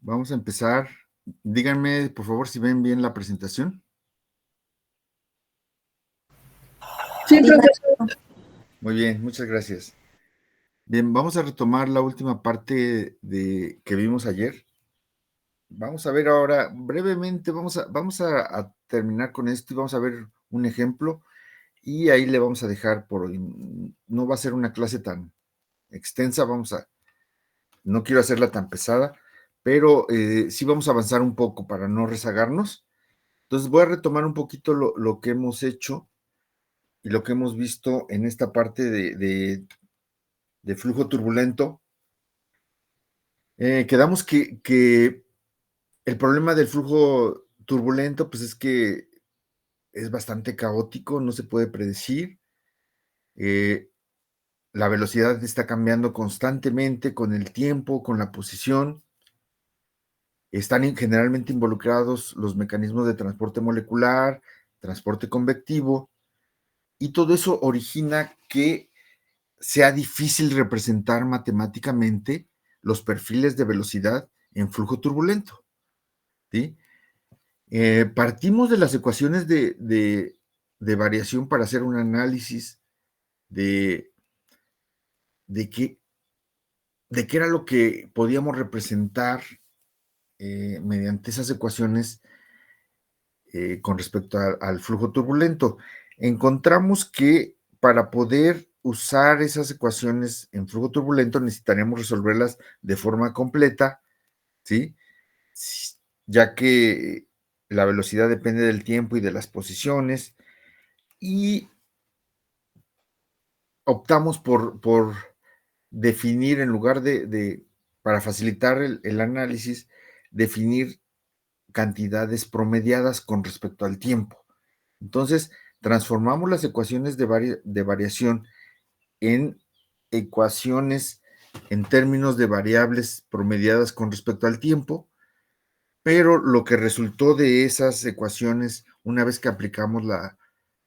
Vamos a empezar. Díganme, por favor, si ven bien la presentación. Sí, profesor. Muy bien, muchas gracias. Bien, vamos a retomar la última parte que vimos ayer. Vamos a ver ahora, brevemente, vamos a terminar con esto y vamos a ver un ejemplo y ahí le vamos a dejar por hoy. No va a ser una clase tan extensa, no quiero hacerla tan pesada, pero sí vamos a avanzar un poco para no rezagarnos. Entonces voy a retomar un poquito lo que hemos hecho y lo que hemos visto en esta parte de flujo turbulento. Quedamos que el problema del flujo turbulento, pues es que es bastante caótico, no se puede predecir. eh, la velocidad está cambiando constantemente con el tiempo, con la posición. Están generalmente involucrados los mecanismos de transporte molecular, transporte convectivo, y todo eso origina que sea difícil representar matemáticamente los perfiles de velocidad en flujo turbulento, ¿sí? Partimos de las ecuaciones de variación para hacer un análisis de, de, qué, de qué era lo que podíamos representar mediante esas ecuaciones con respecto al flujo turbulento. Encontramos que para poder usar esas ecuaciones en flujo turbulento necesitaríamos resolverlas de forma completa, ¿sí? Ya que la velocidad depende del tiempo y de las posiciones, y optamos por definir, en lugar para facilitar el análisis, definir cantidades promediadas con respecto al tiempo. Entonces, transformamos las ecuaciones de variación en ecuaciones en términos de variables promediadas con respecto al tiempo, pero lo que resultó de esas ecuaciones, una vez que aplicamos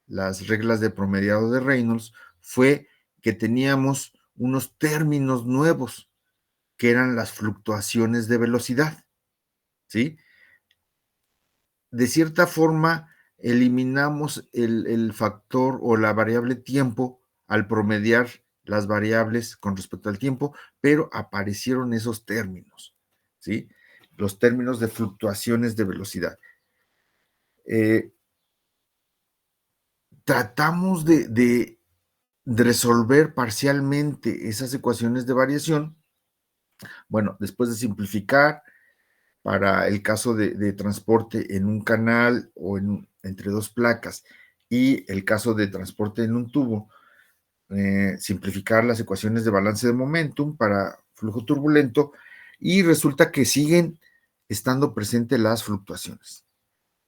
las reglas de promediado de Reynolds, fue que teníamos unos términos nuevos, que eran las fluctuaciones de velocidad, ¿sí? De cierta forma, eliminamos el factor o la variable tiempo al promediar las variables con respecto al tiempo, pero aparecieron esos términos, ¿sí? Los términos de fluctuaciones de velocidad. Tratamos de resolver parcialmente esas ecuaciones de variación. Bueno, después de simplificar, para el caso de transporte en un canal o entre dos placas, y el caso de transporte en un tubo, simplificar las ecuaciones de balance de momentum para flujo turbulento, y resulta que siguen estando presentes las fluctuaciones,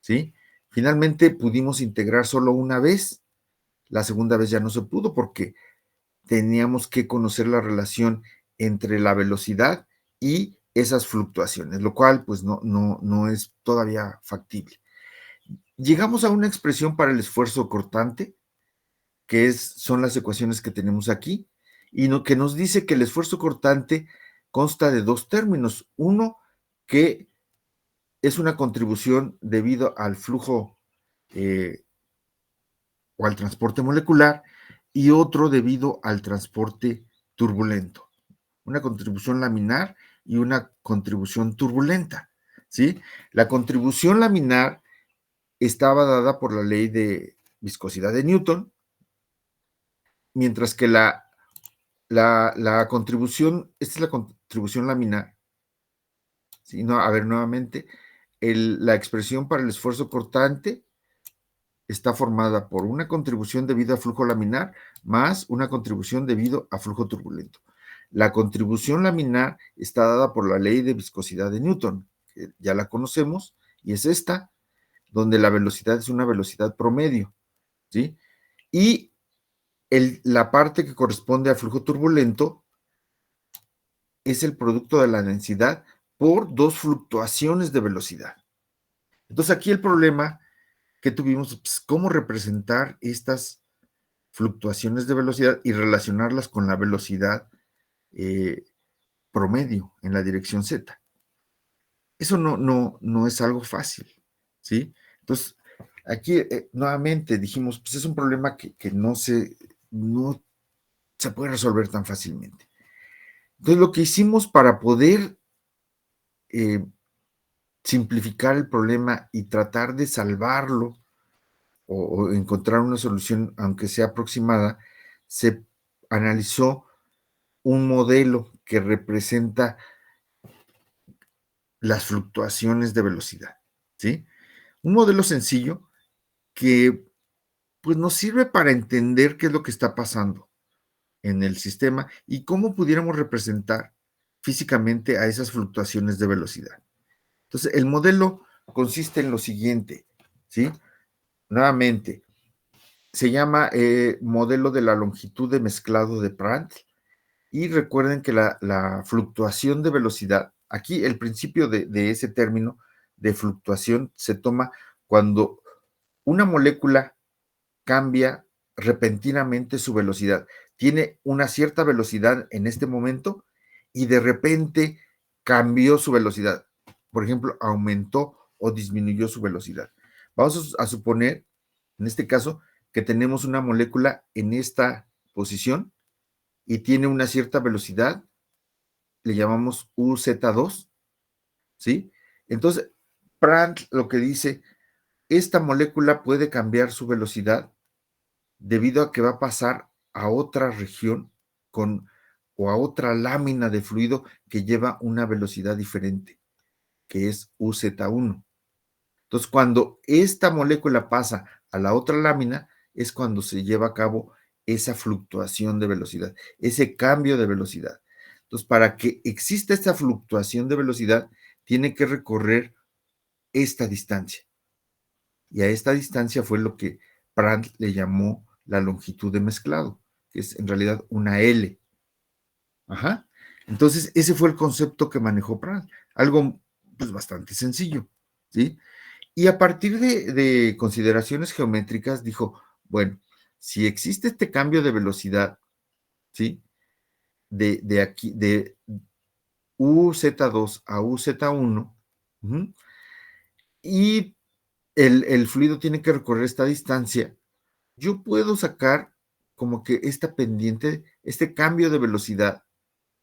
¿sí? Finalmente pudimos integrar solo una vez, la segunda vez ya no se pudo porque teníamos que conocer la relación entre la velocidad y esas fluctuaciones, lo cual pues no es todavía factible. Llegamos a una expresión para el esfuerzo cortante, son las ecuaciones que tenemos aquí, y que nos dice que el esfuerzo cortante consta de dos términos. Uno, que es una contribución debido al flujo o al transporte molecular, y otro debido al transporte turbulento. Una contribución laminar y una contribución turbulenta, ¿sí? La contribución laminar estaba dada por la ley de viscosidad de Newton, mientras que la contribución, esta es la contribución laminar, ¿sí? No, a ver, nuevamente, la expresión para el esfuerzo cortante está formada por una contribución debido a flujo laminar más una contribución debido a flujo turbulento. La contribución laminar está dada por la ley de viscosidad de Newton, que ya la conocemos, y es esta, donde la velocidad es una velocidad promedio, ¿sí? Y la parte que corresponde al flujo turbulento es el producto de la densidad por dos fluctuaciones de velocidad. Entonces aquí el problema que tuvimos, pues, cómo representar estas fluctuaciones de velocidad y relacionarlas con la velocidad promedio en la dirección Z. Eso no es algo fácil, ¿sí? Entonces, aquí nuevamente dijimos, pues es un problema que no se puede resolver tan fácilmente. Entonces, lo que hicimos para poder eh, simplificar el problema y tratar de salvarlo o encontrar una solución, aunque sea aproximada, se analizó un modelo que representa las fluctuaciones de velocidad, ¿sí? Un modelo sencillo que pues nos sirve para entender qué es lo que está pasando en el sistema y cómo pudiéramos representar físicamente a esas fluctuaciones de velocidad. Entonces, el modelo consiste en lo siguiente, ¿sí? Nuevamente, se llama modelo de la longitud de mezclado de Prandtl y recuerden que la fluctuación de velocidad, aquí el principio de ese término de fluctuación se toma cuando una molécula cambia repentinamente su velocidad. Tiene una cierta velocidad en este momento y de repente cambió su velocidad. Por ejemplo, aumentó o disminuyó su velocidad. Vamos a suponer, en este caso, que tenemos una molécula en esta posición y tiene una cierta velocidad, le llamamos UZ2, ¿sí? Entonces, Prandtl lo que dice, esta molécula puede cambiar su velocidad debido a que va a pasar a otra región con, o a otra lámina de fluido que lleva una velocidad diferente, que es UZ1. Entonces, cuando esta molécula pasa a la otra lámina, es cuando se lleva a cabo esa fluctuación de velocidad, ese cambio de velocidad. Entonces, para que exista esta fluctuación de velocidad, tiene que recorrer esta distancia. Y a esta distancia fue lo que Prandtl le llamó la longitud de mezclado, que es en realidad una L. Ajá. Entonces, ese fue el concepto que manejó Prandtl, algo pues bastante sencillo, ¿sí? Y a partir de consideraciones geométricas dijo, bueno, si existe este cambio de velocidad, ¿sí? De aquí, de UZ2 a UZ1, uh-huh, y el fluido tiene que recorrer esta distancia, yo puedo sacar como que esta pendiente, este cambio de velocidad,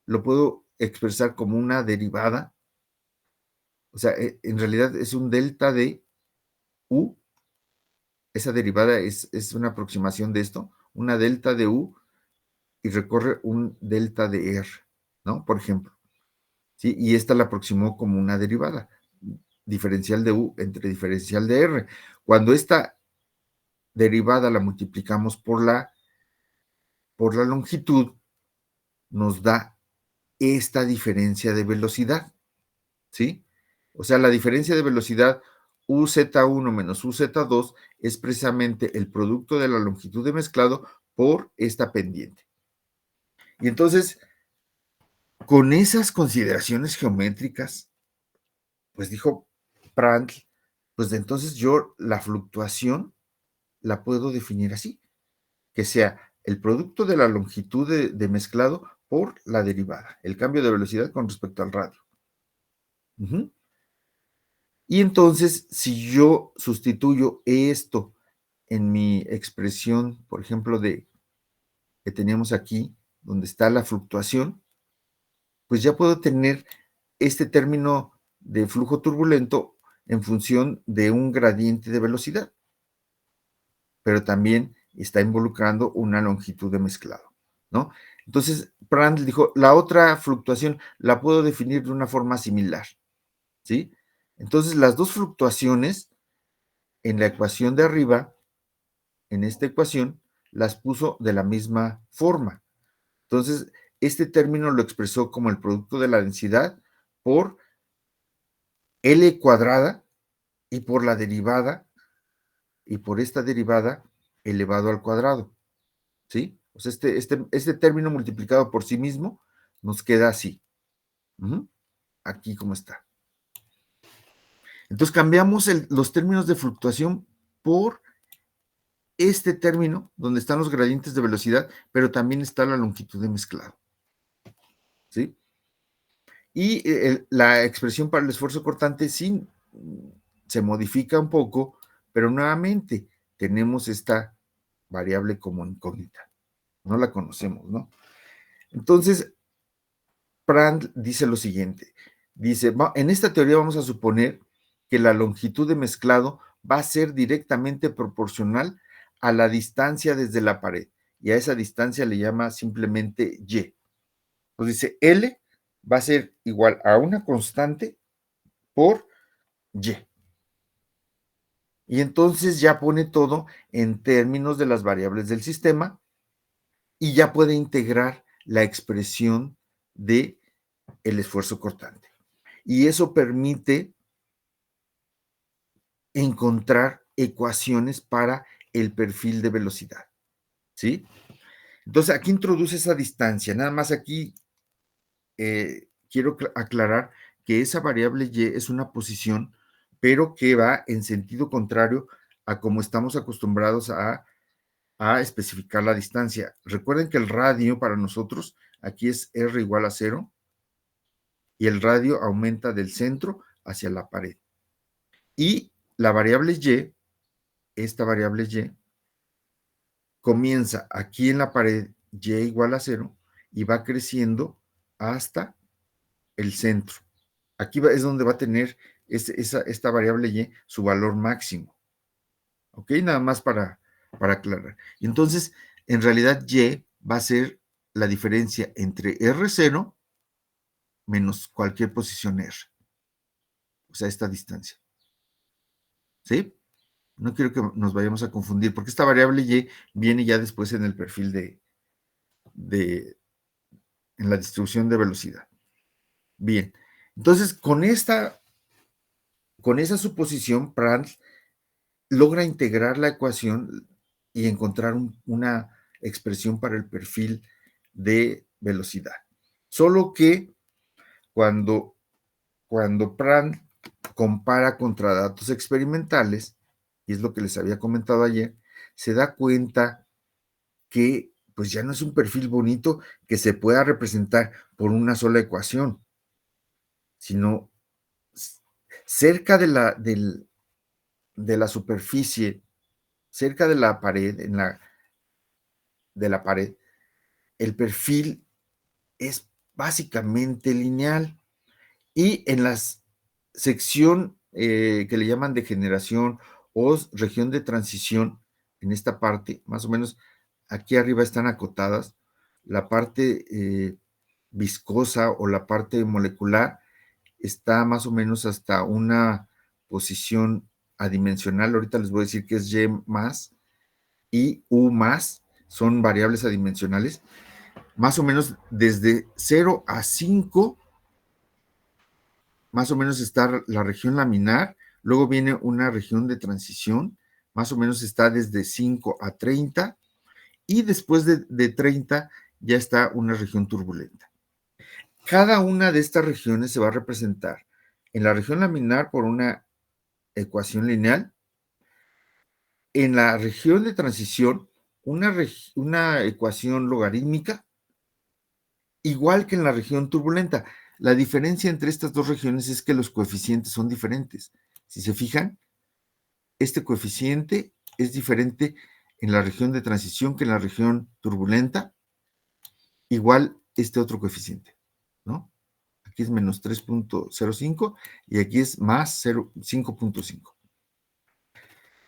lo puedo expresar como una derivada, o sea, en realidad es un delta de U, esa derivada es una aproximación de esto, una delta de U y recorre un delta de R, ¿no? Por ejemplo, ¿sí? Y esta la aproximó como una derivada, diferencial de U entre diferencial de R. Cuando esta derivada la multiplicamos por la longitud, nos da esta diferencia de velocidad, ¿sí? O sea, la diferencia de velocidad UZ1 menos UZ2 es precisamente el producto de la longitud de mezclado por esta pendiente. Y entonces, con esas consideraciones geométricas, pues dijo Prandtl, pues de entonces yo la fluctuación la puedo definir así, que sea el producto de la longitud de mezclado por la derivada, el cambio de velocidad con respecto al radio. Uh-huh. Y entonces, si yo sustituyo esto en mi expresión, por ejemplo, que teníamos aquí, donde está la fluctuación, pues ya puedo tener este término de flujo turbulento en función de un gradiente de velocidad, pero también está involucrando una longitud de mezclado, ¿no? Entonces, Prandtl dijo, la otra fluctuación la puedo definir de una forma similar, ¿sí? Entonces, las dos fluctuaciones en la ecuación de arriba, en esta ecuación, las puso de la misma forma. Entonces, este término lo expresó como el producto de la densidad por L cuadrada y por la derivada, y por esta derivada elevado al cuadrado, ¿sí? O sea, este término multiplicado por sí mismo nos queda así. Uh-huh. Aquí como está. Entonces cambiamos los términos de fluctuación por este término donde están los gradientes de velocidad, pero también está la longitud de mezclado, ¿sí? Y la expresión para el esfuerzo cortante sí se modifica un poco, pero nuevamente tenemos esta variable como incógnita. No la conocemos, ¿no? Entonces, Prandtl dice lo siguiente. Dice, en esta teoría vamos a suponer que la longitud de mezclado va a ser directamente proporcional a la distancia desde la pared. Y a esa distancia le llama simplemente Y. Entonces dice, L va a ser igual a una constante por Y. Y entonces ya pone todo en términos de las variables del sistema y ya puede integrar la expresión de el esfuerzo cortante. Y eso permite encontrar ecuaciones para el perfil de velocidad, ¿sí? Entonces aquí introduce esa distancia. Nada más aquí quiero aclarar que esa variable y es una posición, pero que va en sentido contrario a como estamos acostumbrados a especificar la distancia. Recuerden que el radio para nosotros aquí es r igual a 0 y el radio aumenta del centro hacia la pared. Y la variable y, esta variable y, comienza aquí en la pared y igual a 0 y va creciendo hasta el centro. Aquí es donde va a tener esta variable y su valor máximo. ¿Ok? Nada más para aclarar. Y entonces, en realidad, y va a ser la diferencia entre R0 menos cualquier posición R. O sea, esta distancia. ¿Sí? No quiero que nos vayamos a confundir, porque esta variable y viene ya después en el perfil en la distribución de velocidad. Bien, entonces con esa suposición, Prandtl logra integrar la ecuación y encontrar una expresión para el perfil de velocidad. Solo que cuando Prandtl compara contra datos experimentales, y es lo que les había comentado ayer, se da cuenta que pues ya no es un perfil bonito que se pueda representar por una sola ecuación, sino cerca de la superficie, cerca de la pared, de la pared, el perfil es básicamente lineal. Y en la sección que le llaman de generación o región de transición, en esta parte, más o menos aquí arriba están acotadas, la parte viscosa o la parte molecular está más o menos hasta una posición adimensional. Ahorita les voy a decir que es Y más y U más, son variables adimensionales. Más o menos desde 0 a 5, más o menos está la región laminar, luego viene una región de transición, más o menos está desde 5 a 30, y después de 30 ya está una región turbulenta. Cada una de estas regiones se va a representar en la región laminar por una ecuación lineal, en la región de transición una ecuación logarítmica, igual que en la región turbulenta. La diferencia entre estas dos regiones es que los coeficientes son diferentes. Si se fijan, este coeficiente es diferente en la región de transición que en la región turbulenta, igual este otro coeficiente, ¿no? Aquí es menos 3.05 y aquí es más 5.5.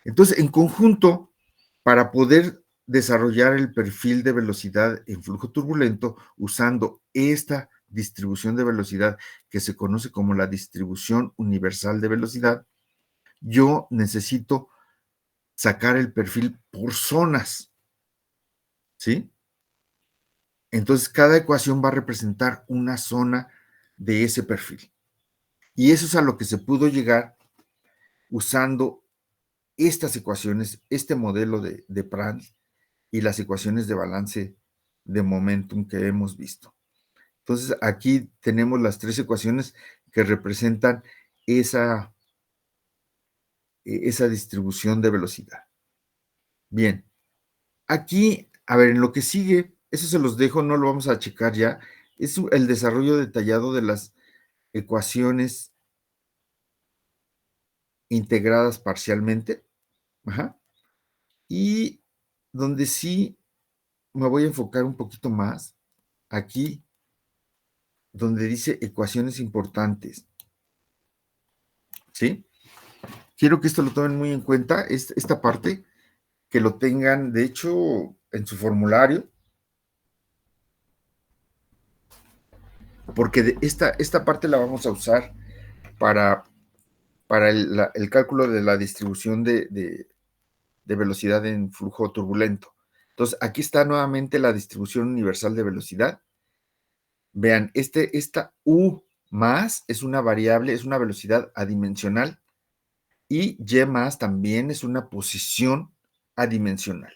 Entonces, en conjunto, para poder desarrollar el perfil de velocidad en flujo turbulento usando esta distribución de velocidad que se conoce como la distribución universal de velocidad, yo necesito sacar el perfil por zonas, ¿sí? Entonces, cada ecuación va a representar una zona de ese perfil. Y eso es a lo que se pudo llegar usando estas ecuaciones, este modelo de Prandtl y las ecuaciones de balance de momentum que hemos visto. Entonces, aquí tenemos las tres ecuaciones que representan esa distribución de velocidad. Bien, aquí, a ver, en lo que sigue, eso se los dejo, no lo vamos a checar ya, es el desarrollo detallado de las ecuaciones integradas parcialmente, ajá, y donde sí me voy a enfocar un poquito más aquí, donde dice ecuaciones importantes, ¿sí? Quiero que esto lo tomen muy en cuenta, esta parte, que lo tengan, de hecho, en su formulario, porque esta parte la vamos a usar para, el cálculo de la distribución de velocidad en flujo turbulento. Entonces, aquí está nuevamente la distribución universal de velocidad. Vean, esta U más es una variable, es una velocidad adimensional, y Y más también es una posición adimensional,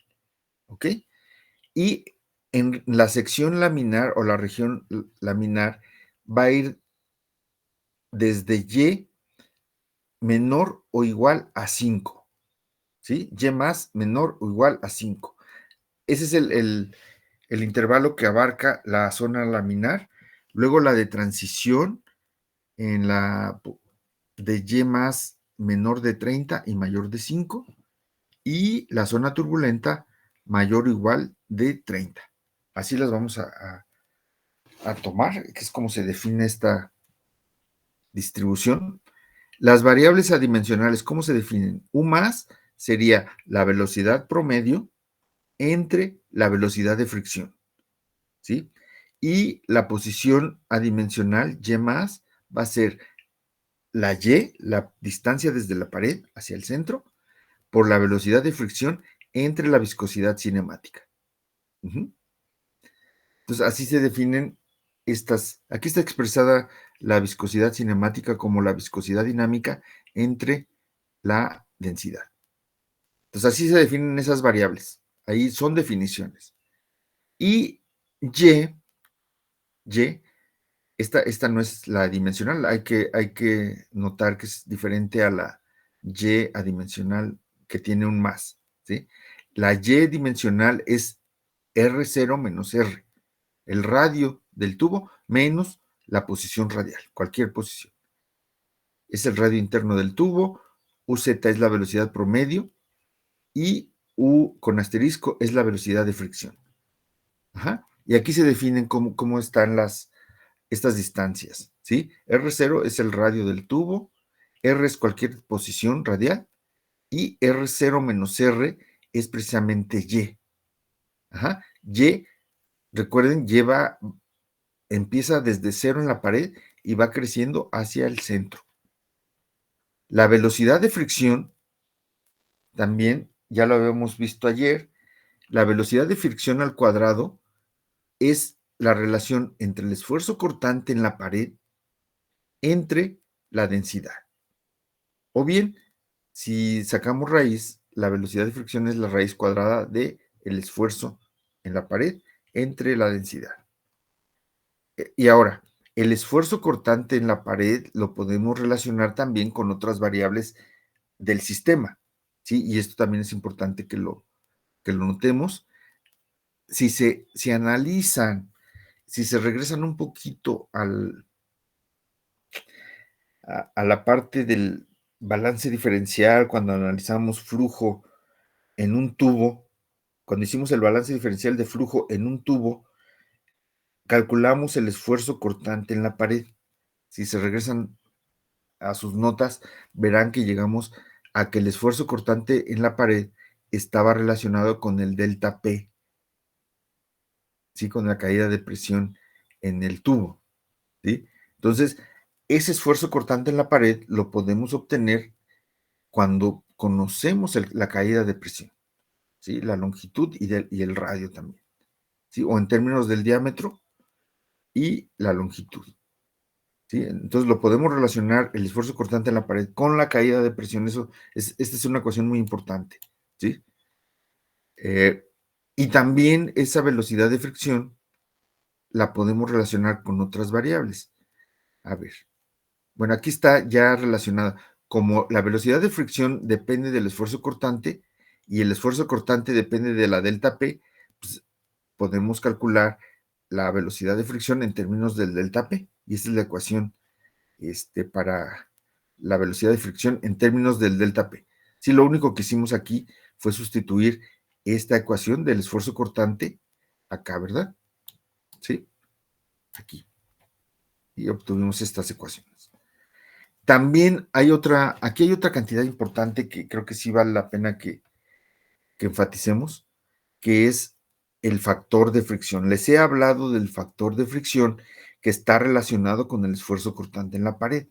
¿ok? Y en la sección laminar o la región laminar va a ir desde Y menor o igual a 5, ¿sí? Y más menor o igual a 5. Ese es el intervalo que abarca la zona laminar. Luego la de transición en la de Y más menor de 30 y mayor de 5. Y la zona turbulenta mayor o igual de 30. Así las vamos a tomar, que es como se define esta distribución. Las variables adimensionales, ¿cómo se definen? U más sería la velocidad promedio entre la velocidad de fricción, ¿sí? Y la posición adimensional, Y más, va a ser la Y, la distancia desde la pared hacia el centro, por la velocidad de fricción entre la viscosidad cinemática. Uh-huh. Entonces, así se definen estas. Aquí está expresada la viscosidad cinemática como la viscosidad dinámica entre la densidad. Entonces, así se definen esas variables. Ahí son definiciones. Y Y, esta no es la dimensional, hay que notar que es diferente a la Y adimensional que tiene un más, ¿sí? La Y dimensional es R0 menos R, el radio del tubo menos la posición radial, cualquier posición. Es el radio interno del tubo, UZ es la velocidad promedio y U con asterisco es la velocidad de fricción. Ajá. Y aquí se definen cómo están estas distancias, ¿sí? R0 es el radio del tubo, R es cualquier posición radial y R0 menos R es precisamente Y. Ajá. Y, recuerden, empieza desde cero en la pared y va creciendo hacia el centro. La velocidad de fricción, también ya lo habíamos visto ayer, la velocidad de fricción al cuadrado es la relación entre el esfuerzo cortante en la pared entre la densidad. O bien, si sacamos raíz, la velocidad de fricción es la raíz cuadrada del esfuerzo en la pared entre la densidad. Y ahora, el esfuerzo cortante en la pared lo podemos relacionar también con otras variables del sistema, ¿sí? Y esto también es importante que lo notemos. Si analizan, si se regresan un poquito a la parte del balance diferencial, cuando analizamos flujo en un tubo, cuando hicimos el balance diferencial de flujo en un tubo, calculamos el esfuerzo cortante en la pared. Si se regresan a sus notas, verán que llegamos a que el esfuerzo cortante en la pared estaba relacionado con el delta P, ¿sí? Con la caída de presión en el tubo, ¿sí? Entonces, ese esfuerzo cortante en la pared lo podemos obtener cuando conocemos la caída de presión, ¿sí? La longitud y el radio también, ¿sí? O en términos del diámetro y la longitud, ¿sí? Entonces lo podemos relacionar el esfuerzo cortante en la pared con la caída de presión. Esta es una ecuación muy importante, ¿sí? Y también esa velocidad de fricción la podemos relacionar con otras variables. A ver, bueno, aquí está ya relacionada. Como la velocidad de fricción depende del esfuerzo cortante y el esfuerzo cortante depende de la delta P, pues podemos calcular la velocidad de fricción en términos del delta P. Y esta es la ecuación para la velocidad de fricción en términos del delta P. Sí, lo único que hicimos aquí fue sustituir esta ecuación del esfuerzo cortante acá, ¿verdad? Sí, aquí. Y obtuvimos estas ecuaciones. También aquí hay otra cantidad importante que creo que sí vale la pena que enfaticemos, que es el factor de fricción. Les he hablado del factor de fricción que está relacionado con el esfuerzo cortante en la pared.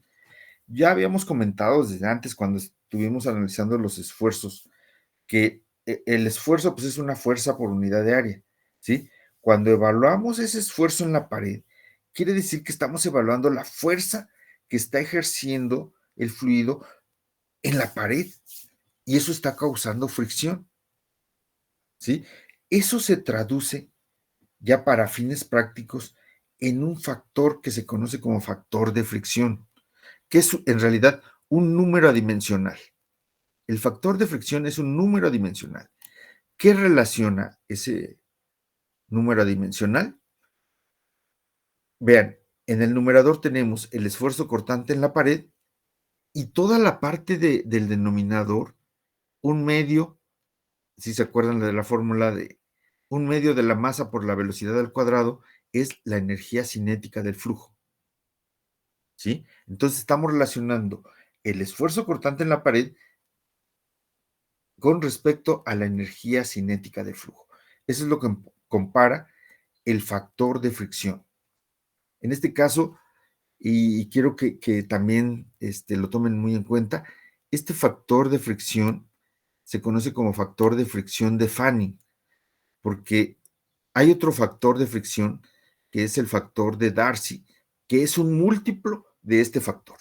Ya habíamos comentado desde antes, cuando estuvimos analizando los esfuerzos, que el esfuerzo pues, es una fuerza por unidad de área, ¿sí? Cuando evaluamos ese esfuerzo en la pared, quiere decir que estamos evaluando la fuerza que está ejerciendo el fluido en la pared y eso está causando fricción, ¿sí? Eso se traduce ya para fines prácticos en un factor que se conoce como factor de fricción, que es en realidad un número adimensional. El factor de fricción es un número adimensional. ¿Qué relaciona ese número adimensional? Vean, en el numerador tenemos el esfuerzo cortante en la pared y toda la parte del denominador, un medio, si se acuerdan de la fórmula de un medio de la masa por la velocidad al cuadrado, es la energía cinética del flujo. ¿Sí? Entonces estamos relacionando el esfuerzo cortante en la pared con respecto a la energía cinética del flujo. Eso es lo que compara el factor de fricción. En este caso, y quiero que también lo tomen muy en cuenta, este factor de fricción se conoce como factor de fricción de Fanning, porque hay otro factor de fricción que es el factor de Darcy, que es un múltiplo de este factor.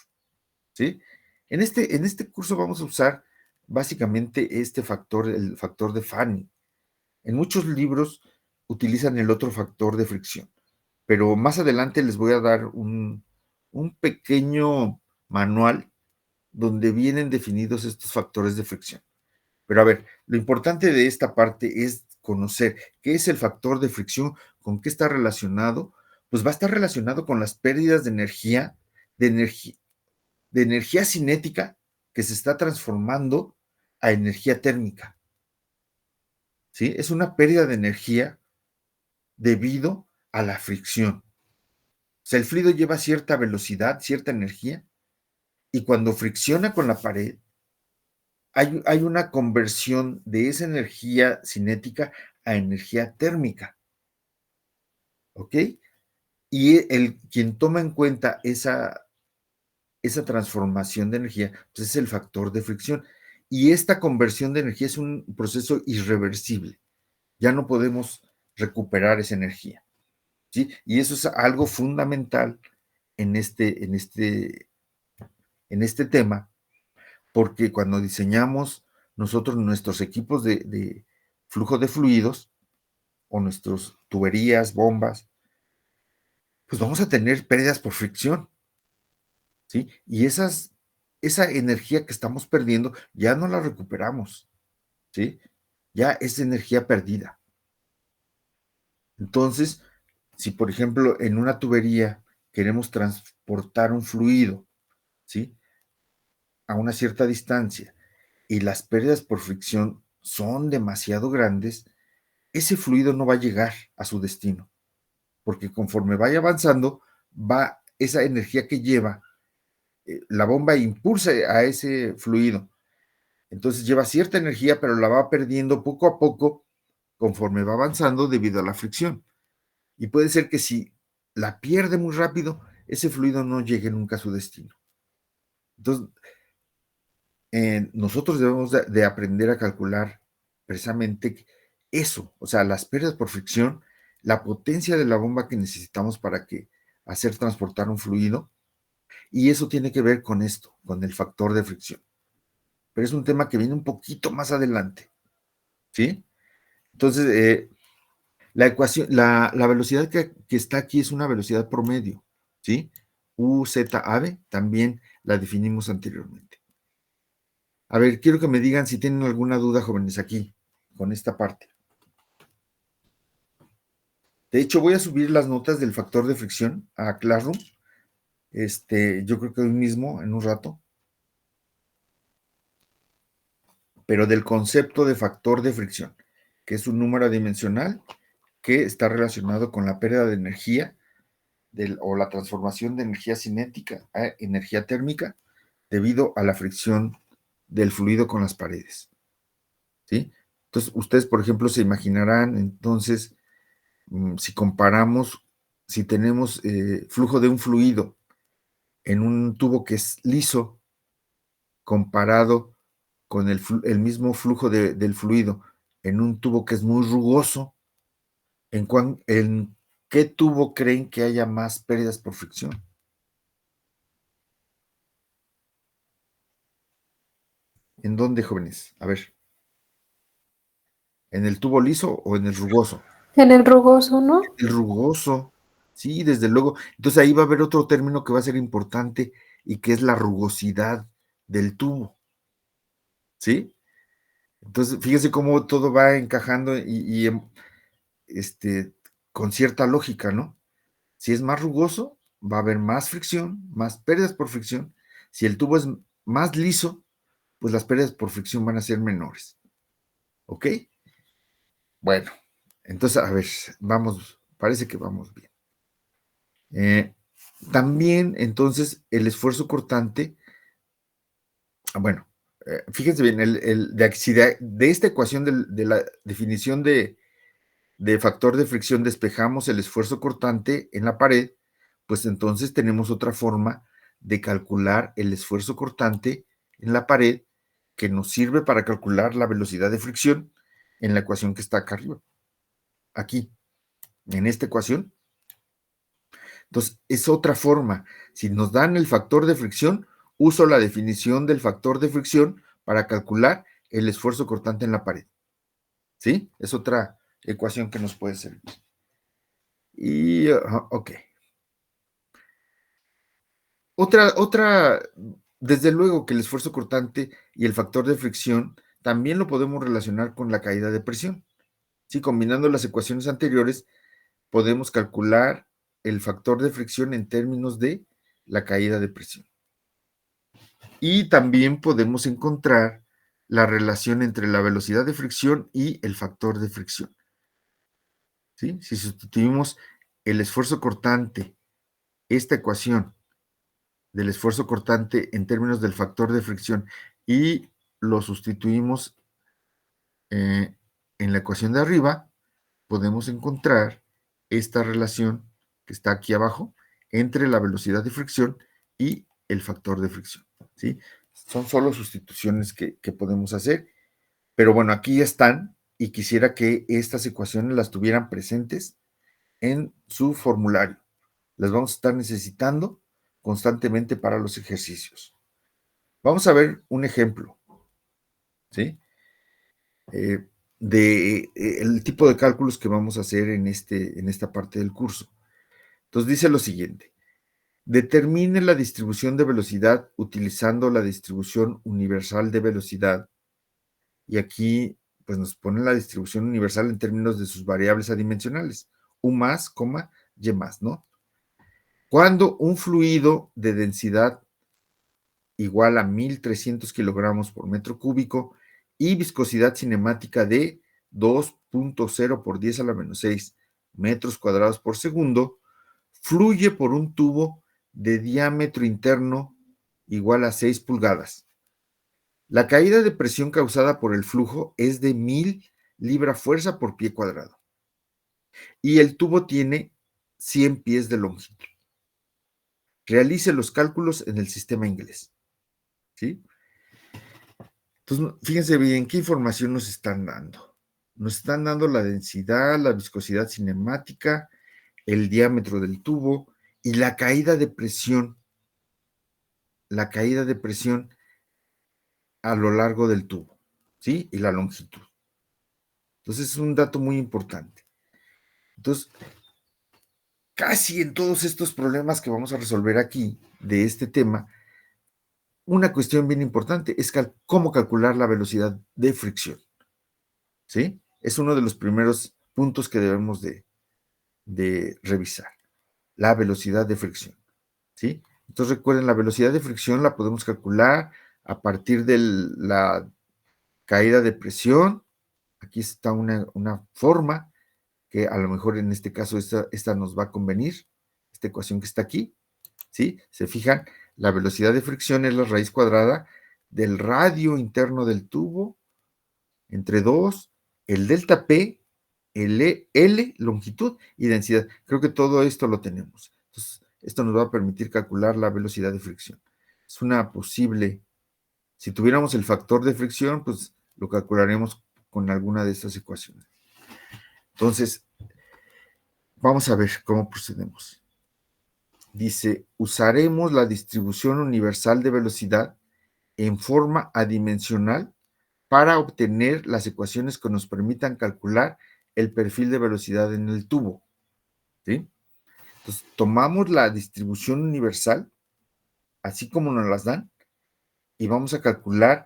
¿Sí? En este curso vamos a usar básicamente este factor, el factor de Fanning. En muchos libros utilizan el otro factor de fricción, pero más adelante les voy a dar un pequeño manual donde vienen definidos estos factores de fricción. Pero a ver, lo importante de esta parte es conocer qué es el factor de fricción, con qué está relacionado, pues va a estar relacionado con las pérdidas de energía, de energía cinética que se está transformando a energía térmica. ¿Sí? Es una pérdida de energía debido a la fricción. O sea, el fluido lleva cierta velocidad, cierta energía, y cuando fricciona con la pared, hay una conversión de esa energía cinética a energía térmica. ¿Ok? Y quien toma en cuenta esa transformación de energía, pues es el factor de fricción. Y esta conversión de energía es un proceso irreversible. Ya no podemos recuperar esa energía. ¿Sí? Y eso es algo fundamental en este tema, porque cuando diseñamos nosotros nuestros equipos de flujo de fluidos o nuestras tuberías, bombas, pues vamos a tener pérdidas por fricción, ¿sí? Y esa energía que estamos perdiendo ya no la recuperamos, ¿sí? Ya es energía perdida. Entonces, si por ejemplo en una tubería queremos transportar un fluido, ¿sí? A una cierta distancia y las pérdidas por fricción son demasiado grandes, ese fluido no va a llegar a su destino, porque conforme vaya avanzando, va esa energía que lleva, la bomba impulsa a ese fluido. Entonces lleva cierta energía, pero la va perdiendo poco a poco conforme va avanzando debido a la fricción. Y puede ser que si la pierde muy rápido, ese fluido no llegue nunca a su destino. Entonces, nosotros debemos de aprender a calcular precisamente eso, o sea, las pérdidas por fricción, la potencia de la bomba que necesitamos para hacer transportar un fluido, y eso tiene que ver con esto, con el factor de fricción. Pero es un tema que viene un poquito más adelante, ¿sí? Entonces, la ecuación, la velocidad que está aquí es una velocidad promedio, ¿sí? UZAV, también la definimos anteriormente. A ver, quiero que me digan si tienen alguna duda, jóvenes, aquí, con esta parte. De hecho, voy a subir las notas del factor de fricción a Classroom yo creo que hoy mismo, en un rato, pero del concepto de factor de fricción, que es un número dimensional que está relacionado con la pérdida de energía o la transformación de energía cinética a energía térmica debido a la fricción del fluido con las paredes. ¿Sí? Entonces, ustedes, por ejemplo, se imaginarán, entonces, si comparamos, si tenemos flujo de un fluido en un tubo que es liso, comparado con el mismo flujo del fluido en un tubo que es muy rugoso, ¿en qué tubo creen que haya más pérdidas por fricción? ¿En dónde, jóvenes? A ver, ¿en el tubo liso o en el rugoso? En el rugoso, ¿no? El rugoso, sí, desde luego. Entonces ahí va a haber otro término que va a ser importante y que es la rugosidad del tubo, ¿sí? Entonces, fíjese cómo todo va encajando este, con cierta lógica, ¿no? Si es más rugoso, va a haber más fricción, más pérdidas por fricción. Si el tubo es más liso, pues las pérdidas por fricción van a ser menores. ¿Ok? Bueno, entonces, a ver, vamos, parece que vamos bien. También, entonces, el esfuerzo cortante, bueno, fíjense bien, de esta ecuación de la definición de factor de fricción despejamos el esfuerzo cortante en la pared, pues entonces tenemos otra forma de calcular el esfuerzo cortante en la pared que nos sirve para calcular la velocidad de fricción en la ecuación que está acá arriba, aquí, en esta ecuación. Entonces, es otra forma. Si nos dan el factor de fricción, uso la definición del factor de fricción para calcular el esfuerzo cortante en la pared. ¿Sí? Es otra ecuación que nos puede servir. Y, ok. Desde luego que el esfuerzo cortante y el factor de fricción también lo podemos relacionar con la caída de presión. Sí, combinando las ecuaciones anteriores, podemos calcular el factor de fricción en términos de la caída de presión. Y también podemos encontrar la relación entre la velocidad de fricción y el factor de fricción. ¿Sí? Si sustituimos el esfuerzo cortante, esta ecuación del esfuerzo cortante en términos del factor de fricción y lo sustituimos en la ecuación de arriba, podemos encontrar esta relación que está aquí abajo entre la velocidad de fricción y el factor de fricción. ¿Sí? Son solo sustituciones que podemos hacer, pero bueno, aquí están y quisiera que estas ecuaciones las tuvieran presentes en su formulario. Las vamos a estar necesitando constantemente para los ejercicios. Vamos a ver un ejemplo, ¿sí? El tipo de cálculos que vamos a hacer en esta parte del curso. Entonces dice lo siguiente: determine la distribución de velocidad utilizando la distribución universal de velocidad. Y aquí, pues nos pone la distribución universal en términos de sus variables adimensionales, U más, Y más, ¿no? Cuando un fluido de densidad igual a 1.300 kilogramos por metro cúbico y viscosidad cinemática de 2.0 por 10 a la menos 6 metros cuadrados por segundo, fluye por un tubo de diámetro interno igual a 6 pulgadas. La caída de presión causada por el flujo es de 1.000 libra-fuerza por pie cuadrado. Y el tubo tiene 100 pies de longitud. Realice los cálculos en el sistema inglés. ¿Sí? Entonces, fíjense bien, ¿qué información nos están dando? Nos están dando la densidad, la viscosidad cinemática, el diámetro del tubo y la caída de presión a lo largo del tubo, ¿sí? Y la longitud. Entonces, es un dato muy importante. Entonces, casi en todos estos problemas que vamos a resolver aquí de este tema, una cuestión bien importante es cómo calcular la velocidad de fricción, ¿sí? Es uno de los primeros puntos que debemos de revisar, la velocidad de fricción, ¿sí? Entonces recuerden, la velocidad de fricción la podemos calcular a partir de la caída de presión. Aquí está una forma que a lo mejor en este caso esta nos va a convenir, esta ecuación que está aquí, ¿sí? Se fijan, la velocidad de fricción es la raíz cuadrada del radio interno del tubo entre 2, el delta P, L, longitud y densidad. Creo que todo esto lo tenemos. Entonces, esto nos va a permitir calcular la velocidad de fricción. Es una posible, si tuviéramos el factor de fricción, pues lo calcularemos con alguna de estas ecuaciones. Entonces, vamos a ver cómo procedemos. Dice, usaremos la distribución universal de velocidad en forma adimensional para obtener las ecuaciones que nos permitan calcular el perfil de velocidad en el tubo. ¿Sí? Entonces, tomamos la distribución universal, así como nos las dan, y vamos a calcular,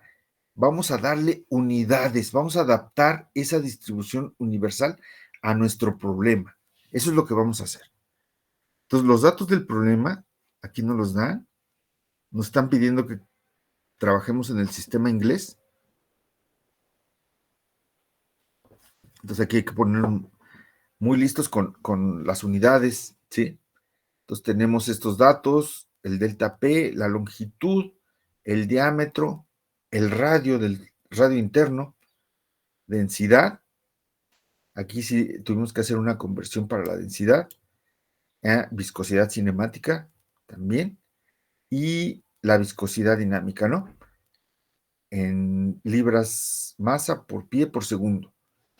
vamos a darle unidades, vamos a adaptar esa distribución universal a nuestro problema. Eso es lo que vamos a hacer. Entonces, los datos del problema, aquí nos los dan, nos están pidiendo que trabajemos en el sistema inglés. Entonces, aquí hay que poner muy listos con las unidades, ¿sí? Entonces, tenemos estos datos, el delta P, la longitud, el diámetro, el radio del radio interno, densidad. Aquí sí tuvimos que hacer una conversión para la densidad, viscosidad cinemática también, y la viscosidad dinámica, ¿no? En libras masa por pie por segundo.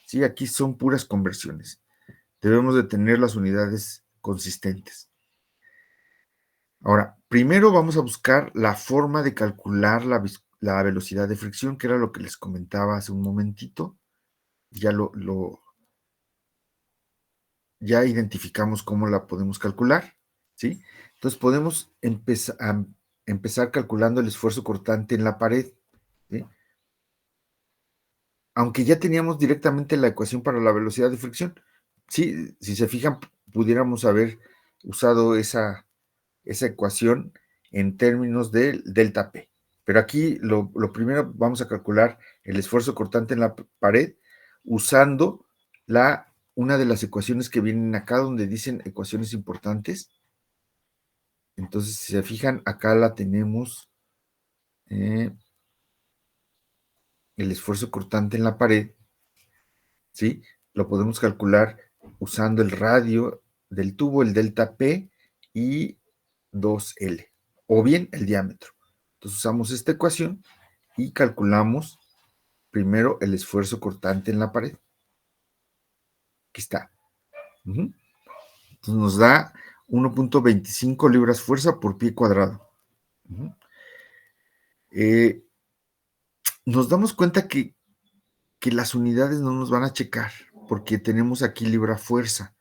Sí, aquí son puras conversiones. Debemos de tener las unidades consistentes. Ahora, primero vamos a buscar la forma de calcular la velocidad de fricción, que era lo que les comentaba hace un momentito. Ya identificamos cómo la podemos calcular, ¿sí? Entonces podemos empezar calculando el esfuerzo cortante en la pared, ¿sí? Aunque ya teníamos directamente la ecuación para la velocidad de fricción, ¿sí? Si se fijan, pudiéramos haber usado esa ecuación en términos del delta P. Pero aquí lo primero vamos a calcular el esfuerzo cortante en la pared usando una de las ecuaciones que vienen acá donde dicen ecuaciones importantes. Entonces, si se fijan, acá la tenemos, el esfuerzo cortante en la pared, ¿sí? Lo podemos calcular usando el radio del tubo, el delta P y 2L, o bien el diámetro. Entonces usamos esta ecuación y calculamos primero el esfuerzo cortante en la pared. Aquí está. Entonces nos da 1.25 libras fuerza por pie cuadrado. Nos damos cuenta que las unidades no nos van a checar, porque tenemos aquí libra fuerza.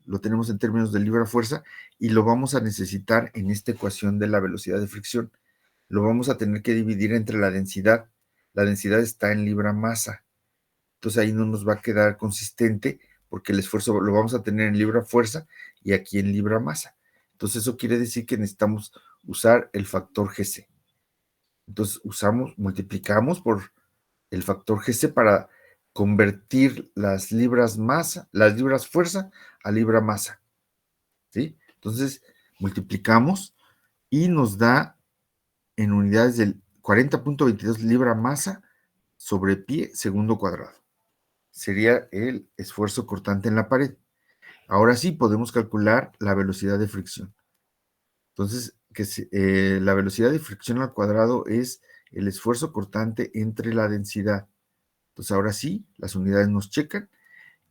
Lo tenemos en términos de libra fuerza y lo vamos a necesitar en esta ecuación de la velocidad de fricción. Lo vamos a tener que dividir entre la densidad. La densidad está en libra masa. Entonces ahí no nos va a quedar consistente porque el esfuerzo lo vamos a tener en libra fuerza y aquí en libra masa. Entonces eso quiere decir que necesitamos usar el factor GC. Entonces multiplicamos por el factor GC para convertir las libras fuerza a libra masa. ¿Sí? Entonces multiplicamos y nos da en unidades del 40.22 libra masa sobre pie segundo cuadrado. Sería el esfuerzo cortante en la pared. Ahora sí podemos calcular la velocidad de fricción. Entonces, la velocidad de fricción al cuadrado es el esfuerzo cortante entre la densidad. Entonces, ahora sí, las unidades nos checan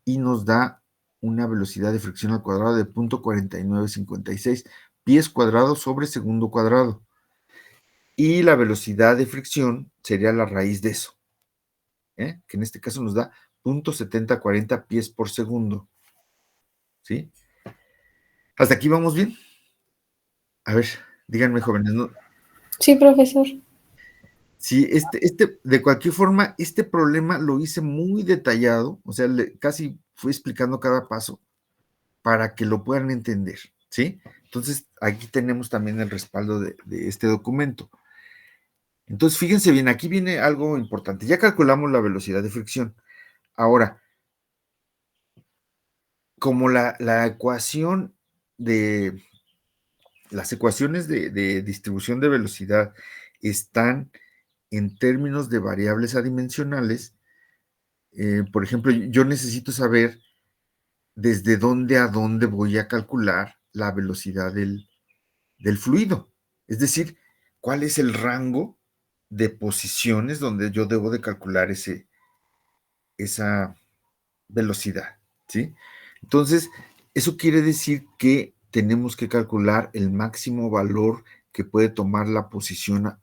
y nos da una velocidad de fricción al cuadrado de 0.4956 pies cuadrados sobre segundo cuadrado. Y la velocidad de fricción sería la raíz de eso, que en este caso nos da 0.7040 pies por segundo. ¿Sí? ¿Hasta aquí vamos bien? A ver, díganme, jóvenes, ¿no? Sí, profesor. Sí, de cualquier forma, este problema lo hice muy detallado, o sea, casi fui explicando cada paso para que lo puedan entender, ¿sí? Entonces, aquí tenemos también el respaldo de este documento. Entonces, fíjense bien, aquí viene algo importante. Ya calculamos la velocidad de fricción. Ahora, como la ecuación de, las ecuaciones de distribución de velocidad están en términos de variables adimensionales, por ejemplo, yo necesito saber desde dónde a dónde voy a calcular la velocidad del fluido. Es decir, cuál es el rango de posiciones donde yo debo de calcular esa velocidad, ¿sí? Entonces, eso quiere decir que tenemos que calcular el máximo valor que puede tomar la posición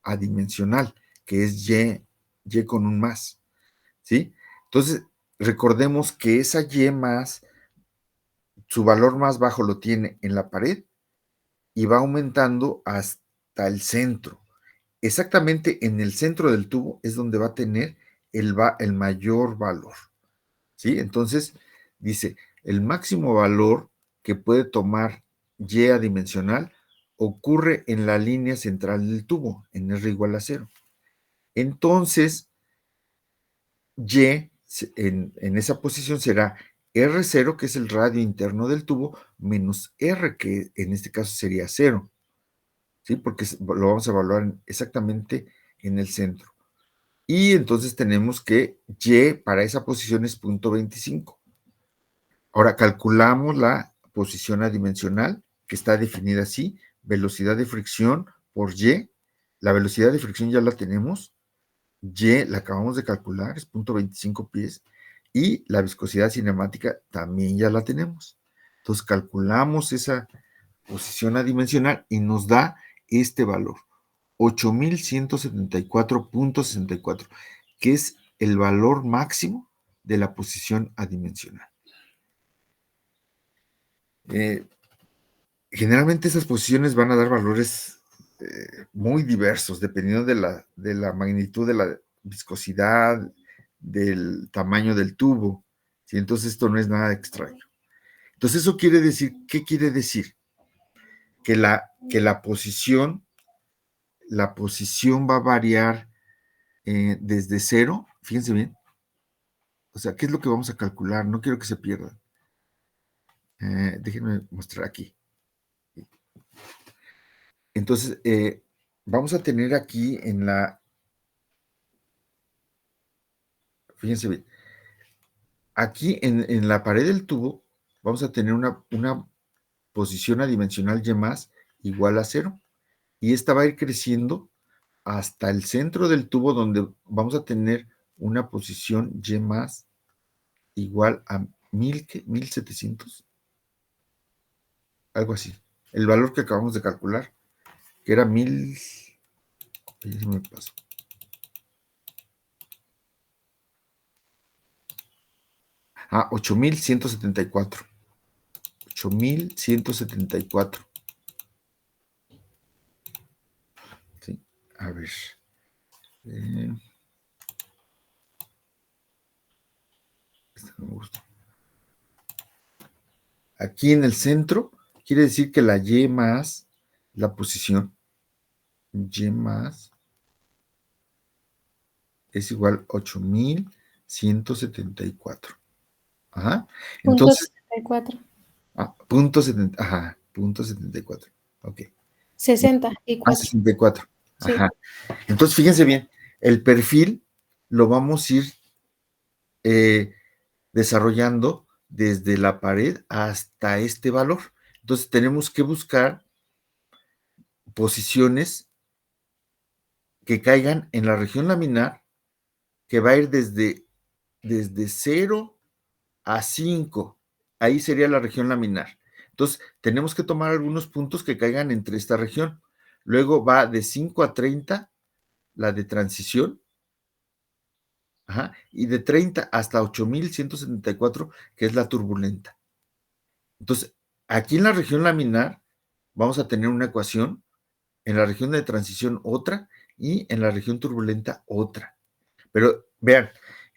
adimensional, que es y con un más, ¿sí? Entonces, recordemos que esa y más, su valor más bajo lo tiene en la pared y va aumentando hasta el centro. Exactamente en el centro del tubo es donde va a tener el mayor valor, ¿sí? Entonces, dice, el máximo valor que puede tomar y adimensional ocurre en la línea central del tubo, en R igual a 0. Entonces, y en esa posición será R0, que es el radio interno del tubo, menos R, que en este caso sería 0, ¿sí? Porque lo vamos a evaluar exactamente en el centro. Y entonces tenemos que Y para esa posición es 0.25. Ahora calculamos la posición adimensional, que está definida así, velocidad de fricción por Y. La velocidad de fricción ya la tenemos, Y la acabamos de calcular, es 0.25 pies, y la viscosidad cinemática también ya la tenemos. Entonces calculamos esa posición adimensional y nos da este valor, 8.174.64, que es el valor máximo de la posición adimensional. Generalmente esas posiciones van a dar valores muy diversos, dependiendo de la magnitud de la viscosidad, del tamaño del tubo, ¿sí? Entonces esto no es nada extraño. Entonces eso quiere decir, ¿qué quiere decir? Que la posición va a variar desde 0, fíjense bien, o sea, ¿qué es lo que vamos a calcular? No quiero que se pierdan. Déjenme mostrar aquí. Entonces, vamos a tener aquí fíjense bien, aquí en la pared del tubo vamos a tener una posición adimensional Y más igual a 0. Y esta va a ir creciendo hasta el centro del tubo donde vamos a tener una posición Y más igual a 1.700, algo así. El valor que acabamos de calcular, que era 1.000, ahí se me pasó. Ah, 8.174. 8.174. ¿Sí? A ver. No me gusta. Aquí en el centro, quiere decir que la Y más, la posición, Y más es igual a 8.174. Ajá. Punto Entonces, 74. punto 70, ajá, punto 74. Ok. 64. 64. Sí. Ajá. Entonces, fíjense bien, el perfil lo vamos a ir eh, desarrollando desde la pared hasta este valor. Entonces, tenemos que buscar posiciones que caigan en la región laminar, que va a ir desde 0 a 5. Ahí sería la región laminar. Entonces, tenemos que tomar algunos puntos que caigan entre esta región. Luego va de 5 a 30, la de transición. Ajá, y de 30 hasta 8.174, que es la turbulenta. Entonces, aquí en la región laminar vamos a tener una ecuación, en la región de transición otra, y en la región turbulenta otra. Pero vean,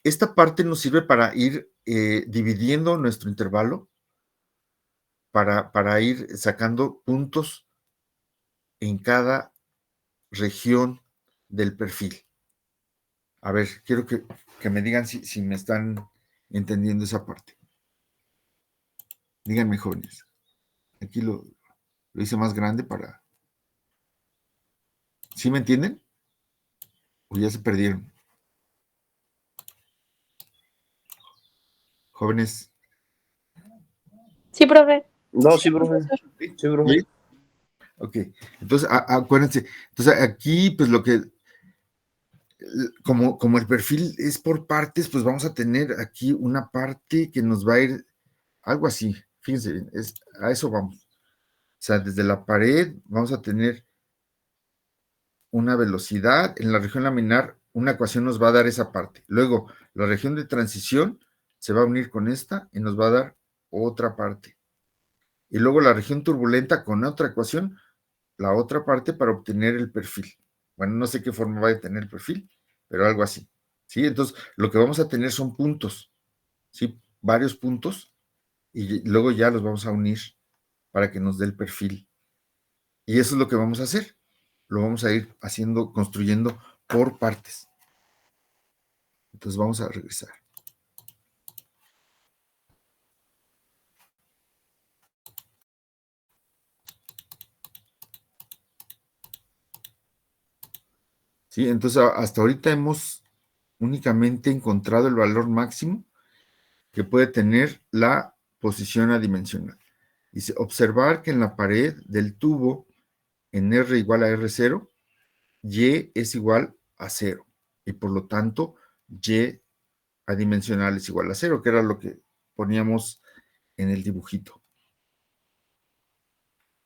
esta parte nos sirve para ir dividiendo nuestro intervalo para ir sacando puntos en cada región del perfil. A ver, quiero que me digan si me están entendiendo esa parte. Díganme, jóvenes. Aquí lo hice más grande para... ¿Sí me entienden? ¿O ya se perdieron? Jóvenes. Sí, profe. No, sí, profe. Sí, profe. ¿Sí? Ok. Entonces, acuérdense. Entonces, aquí, pues lo que... Como el perfil es por partes, pues vamos a tener aquí una parte que nos va a ir algo así. Fíjense bien, a eso vamos. O sea, desde la pared vamos a tener una velocidad. En la región laminar, una ecuación nos va a dar esa parte. Luego, la región de transición se va a unir con esta y nos va a dar otra parte. Y luego la región turbulenta con otra ecuación, la otra parte para obtener el perfil. Bueno, no sé qué forma va a tener el perfil, pero algo así. ¿Sí? Entonces, lo que vamos a tener son puntos, ¿sí? Varios puntos, y luego ya los vamos a unir para que nos dé el perfil. Y eso es lo que vamos a hacer. Lo vamos a ir haciendo, construyendo por partes. Entonces vamos a regresar. ¿Sí? Entonces hasta ahorita hemos únicamente encontrado el valor máximo que puede tener la posición adimensional. Dice, observar que en la pared del tubo en R igual a R0, Y es igual a 0. Y por lo tanto, Y adimensional es igual a 0, que era lo que poníamos en el dibujito.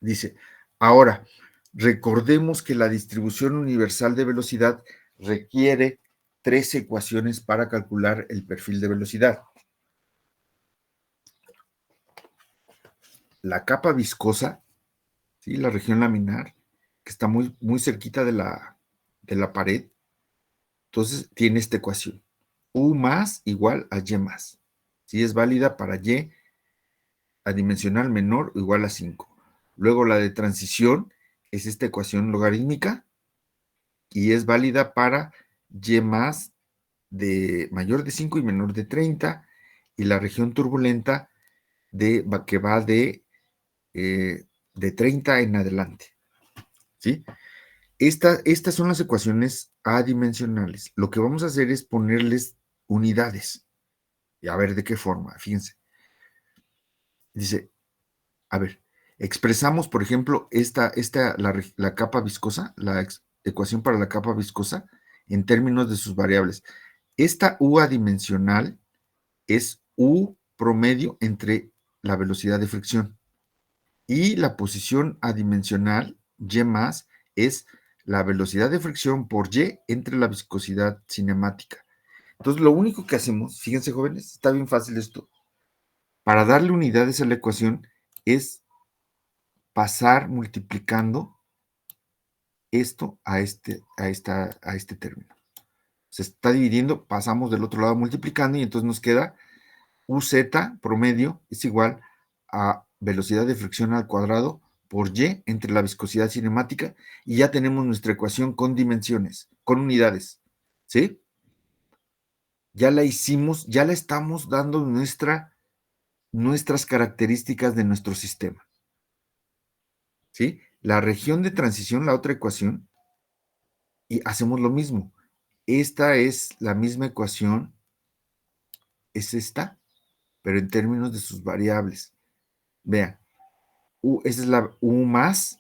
Dice, ahora, recordemos que la distribución universal de velocidad requiere 3 ecuaciones para calcular el perfil de velocidad. La capa viscosa, ¿sí? La región laminar, que está muy, muy cerquita de la pared, entonces tiene esta ecuación. U más igual a Y más. ¿Sí? Es válida para Y adimensional menor o igual a 5. Luego la de transición es esta ecuación logarítmica y es válida para Y más de mayor de 5 y menor de 30, y la región turbulenta que va de 30 en adelante. ¿Sí? Estas son las ecuaciones adimensionales. Lo que vamos a hacer es ponerles unidades. Y a ver de qué forma, fíjense. Dice, a ver, expresamos, por ejemplo, la capa viscosa, la ecuación para la capa viscosa, en términos de sus variables. Esta U adimensional es U promedio entre la velocidad de fricción. Y la posición adimensional, Y más, es la velocidad de fricción por Y entre la viscosidad cinemática. Entonces, lo único que hacemos, fíjense jóvenes, está bien fácil esto. Para darle unidades a la ecuación es pasar multiplicando esto a este término. Se está dividiendo, pasamos del otro lado multiplicando y entonces nos queda UZ promedio es igual a velocidad de fricción al cuadrado por Y entre la viscosidad cinemática, y ya tenemos nuestra ecuación con dimensiones, con unidades, ¿sí? Ya la hicimos, ya la estamos dando nuestras características de nuestro sistema, ¿sí? La región de transición, la otra ecuación, y hacemos lo mismo. Esta es la misma ecuación, es esta, pero en términos de sus variables. Vean, esa es la U más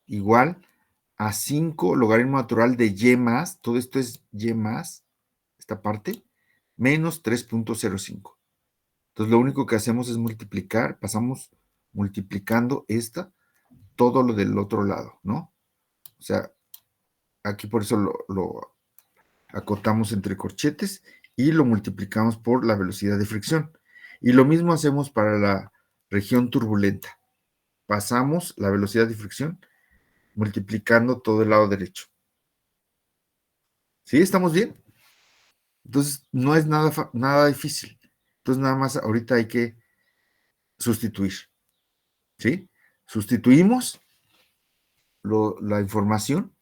igual a 5 logaritmo natural de Y más, todo esto es Y más, esta parte, menos 3.05. Entonces lo único que hacemos es multiplicar, pasamos multiplicando todo lo del otro lado, ¿no? O sea, aquí por eso lo acotamos entre corchetes y lo multiplicamos por la velocidad de fricción. Y lo mismo hacemos para la región turbulenta. Pasamos la velocidad de fricción multiplicando todo el lado derecho. ¿Sí? ¿Estamos bien? Entonces, no es nada difícil. Entonces, nada más ahorita hay que sustituir. ¿sí? Sustituimos la información,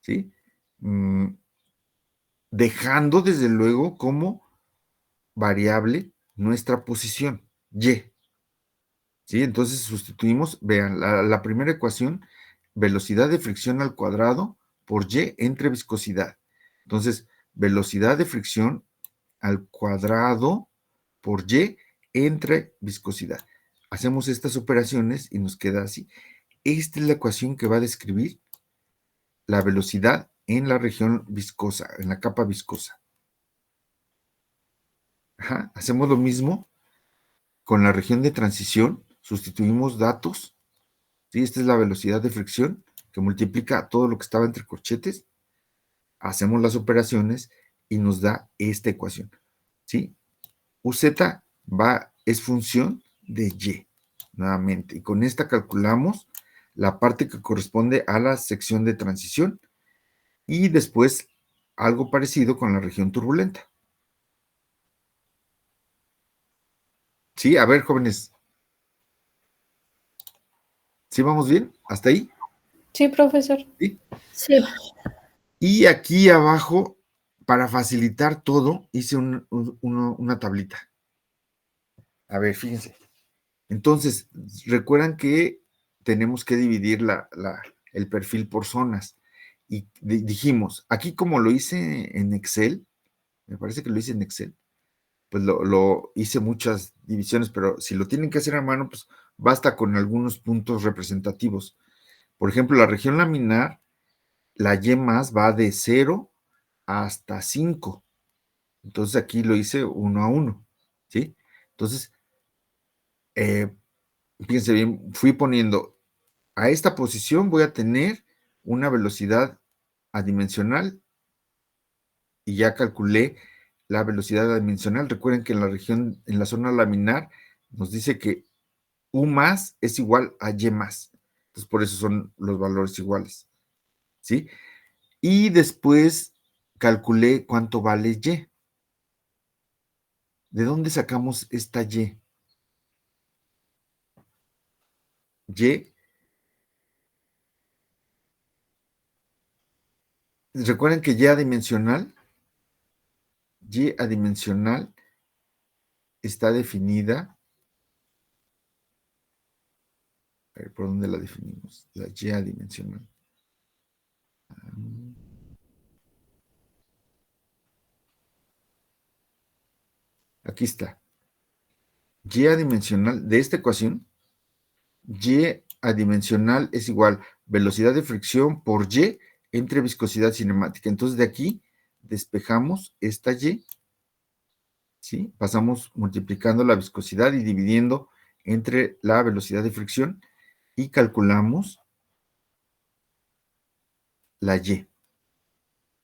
¿sí? Dejando desde luego como variable nuestra posición, y, ¿sí? Entonces sustituimos, vean, la primera ecuación, velocidad de fricción al cuadrado por y entre viscosidad. Entonces, velocidad de fricción al cuadrado por y entre viscosidad. Hacemos estas operaciones y nos queda así. Esta es la ecuación que va a describir la velocidad en la región viscosa, en la capa viscosa. Ajá. Hacemos lo mismo con la región de transición, sustituimos datos, ¿sí? Esta es la velocidad de fricción que multiplica todo lo que estaba entre corchetes, hacemos las operaciones y nos da esta ecuación, ¿sí? UZ es función de Y, nuevamente, y con esta calculamos la parte que corresponde a la sección de transición y después algo parecido con la región turbulenta. Sí, a ver, jóvenes. ¿Sí vamos bien? ¿Hasta ahí? Sí, profesor. ¿Sí? Sí. Y aquí abajo, para facilitar todo, hice una tablita. A ver, fíjense. Entonces, recuerdan que tenemos que dividir el perfil por zonas. Y dijimos, aquí como lo hice en Excel, me parece que lo hice en Excel, pues lo hice muchas divisiones, pero si lo tienen que hacer a mano, pues basta con algunos puntos representativos. Por ejemplo, la región laminar, la Y más va de 0 hasta 5. Entonces aquí lo hice 1 a 1, ¿sí? Entonces, fíjense bien, fui poniendo a esta posición voy a tener una velocidad adimensional y ya calculé la velocidad adimensional. Recuerden que en la región, en la zona laminar, nos dice que U más es igual a Y más. Entonces, por eso son los valores iguales, ¿sí? Y después calculé cuánto vale Y. ¿De dónde sacamos esta Y? Y, recuerden que Y adimensional está definida. A ver, ¿por dónde la definimos? La Y adimensional. Aquí está. Y adimensional de esta ecuación, Y adimensional es igual velocidad de fricción por Y entre viscosidad cinemática. Entonces de aquí despejamos esta Y, ¿sí? Pasamos multiplicando la viscosidad y dividiendo entre la velocidad de fricción y calculamos la Y,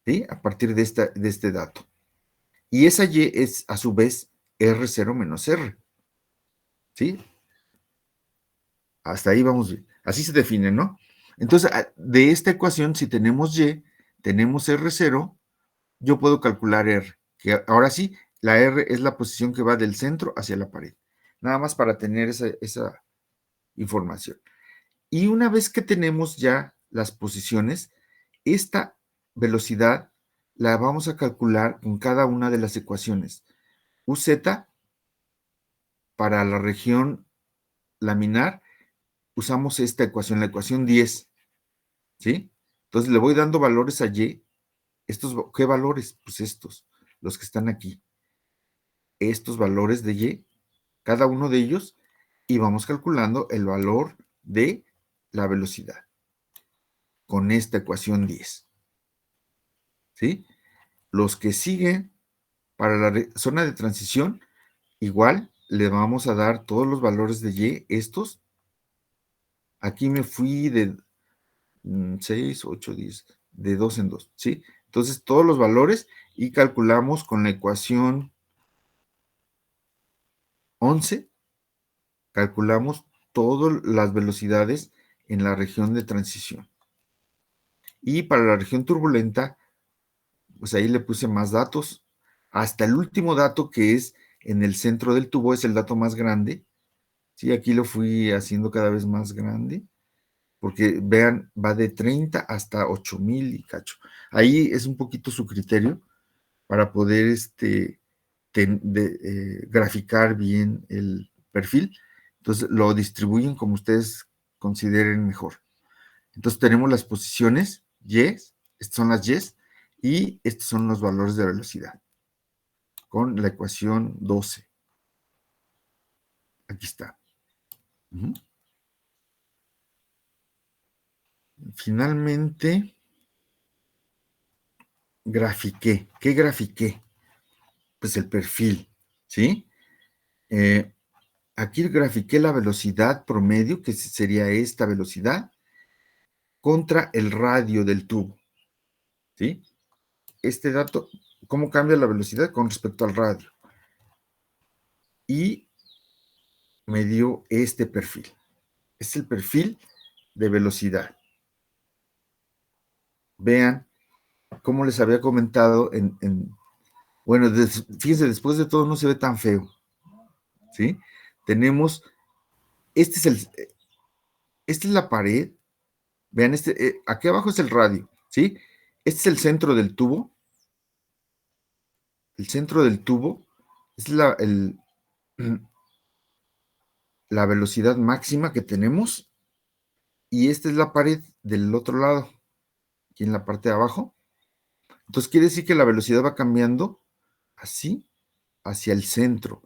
¿sí? A partir de este dato. Y esa Y es a su vez R0 menos R, ¿sí? Hasta ahí vamos bien. Así se define, ¿no? Entonces, de esta ecuación, si tenemos Y, tenemos R0, yo puedo calcular R, que ahora sí, la R es la posición que va del centro hacia la pared. Nada más para tener esa información. Y una vez que tenemos ya las posiciones, esta velocidad la vamos a calcular con cada una de las ecuaciones. UZ para la región laminar, usamos esta ecuación, la ecuación 10, ¿sí? Entonces le voy dando valores a Y. ¿Qué valores? Pues estos, los que están aquí. Estos valores de Y, cada uno de ellos, y vamos calculando el valor de la velocidad con esta ecuación 10, ¿sí? Los que siguen para la zona de transición, igual le vamos a dar todos los valores de Y, estos. Aquí me fui de 6, 8, 10, de 2 en 2, ¿sí? Entonces, todos los valores y calculamos con la ecuación 11, calculamos todas las velocidades en la región de transición. Y para la región turbulenta, pues ahí le puse más datos, hasta el último dato que es en el centro del tubo, es el dato más grande, Sí, aquí lo fui haciendo cada vez más grande, porque vean, va de 30 hasta 8000 y cacho. Ahí es un poquito su criterio para poder graficar bien el perfil. Entonces lo distribuyen como ustedes consideren mejor. Entonces tenemos las posiciones Y, estas son las Y, y estos son los valores de velocidad, con la ecuación 12. Aquí está. Finalmente, grafiqué. ¿Qué grafiqué? Pues el perfil, ¿sí? Aquí grafiqué la velocidad promedio, que sería esta velocidad, contra el radio del tubo, ¿sí? Este dato, ¿cómo cambia la velocidad con respecto al radio? Y me dio este perfil. Es el perfil de velocidad. Vean, como les había comentado, bueno, fíjense, después de todo no se ve tan feo, ¿sí? Tenemos, esta es la pared, vean, aquí abajo es el radio, ¿sí? Este es el centro del tubo. El centro del tubo es la velocidad máxima que tenemos, y esta es la pared del otro lado, aquí en la parte de abajo. Entonces quiere decir que la velocidad va cambiando así hacia el centro.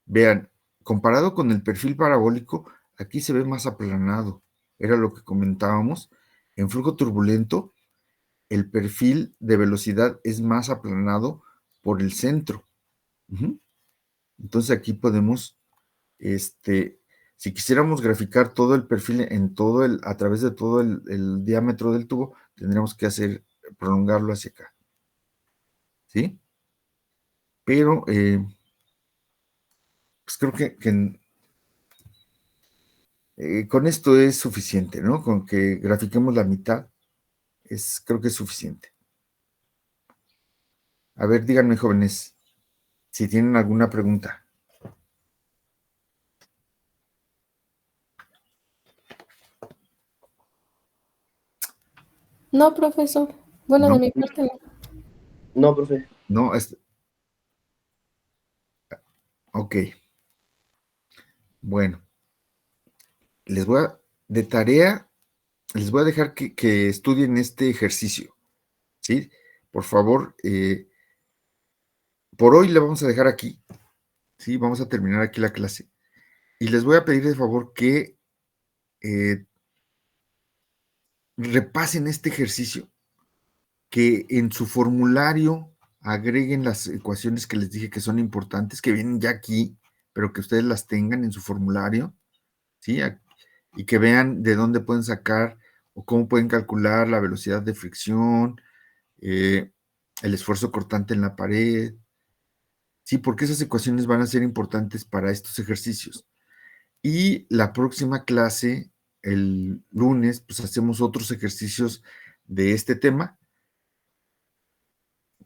Vean, comparado con el perfil parabólico, aquí se ve más aplanado. Era lo que comentábamos. En flujo turbulento, el perfil de velocidad es más aplanado por el centro. Entonces aquí podemos, si quisiéramos graficar todo el perfil a través de todo el diámetro del tubo, tendríamos que prolongarlo hacia acá. ¿Sí? Pero, pues creo que con esto es suficiente, ¿no? Con que grafiquemos la mitad, creo que es suficiente. A ver, díganme, jóvenes, si tienen alguna pregunta. No, profesor. Bueno, No. de mi parte no. No, profe. No, ok. Bueno, de tarea, les voy a dejar que estudien este ejercicio, ¿sí? Por favor, por hoy le vamos a dejar aquí, ¿sí? Vamos a terminar aquí la clase. Y les voy a pedir de favor que repasen este ejercicio, que en su formulario agreguen las ecuaciones que les dije que son importantes, que vienen ya aquí, pero que ustedes las tengan en su formulario, ¿sí? Y que vean de dónde pueden sacar o cómo pueden calcular la velocidad de fricción, el esfuerzo cortante en la pared, ¿sí? Porque esas ecuaciones van a ser importantes para estos ejercicios. Y la próxima clase, el lunes, pues hacemos otros ejercicios de este tema,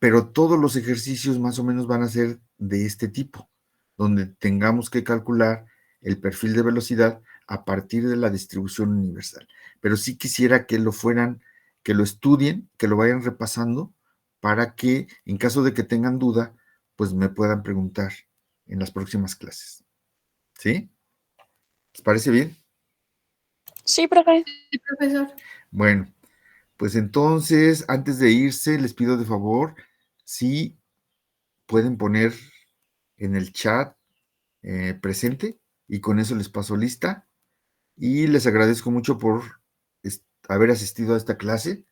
pero todos los ejercicios más o menos van a ser de este tipo, donde tengamos que calcular el perfil de velocidad a partir de la distribución universal. Pero sí quisiera que que lo estudien, que lo vayan repasando, para que en caso de que tengan duda, pues me puedan preguntar en las próximas clases. ¿Sí? ¿Les parece bien? Sí, profe. Sí, profesor. Bueno, pues entonces, antes de irse, les pido de favor, si pueden poner en el chat presente, y con eso les paso lista. Y les agradezco mucho por haber asistido a esta clase.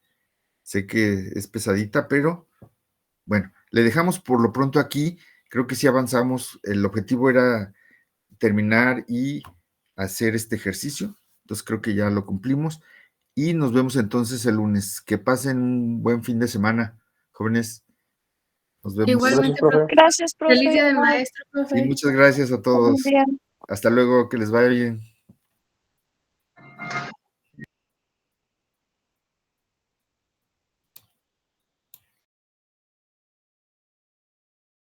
Sé que es pesadita, pero bueno, le dejamos por lo pronto aquí. Creo que sí avanzamos. El objetivo era terminar y hacer este ejercicio. Entonces creo que ya lo cumplimos. Y nos vemos entonces el lunes. Que pasen un buen fin de semana, jóvenes. Nos vemos. Igualmente, profe. Gracias, profe. Feliz día del maestro, profe. Sí, muchas gracias a todos. Bien. Hasta luego, que les vaya bien.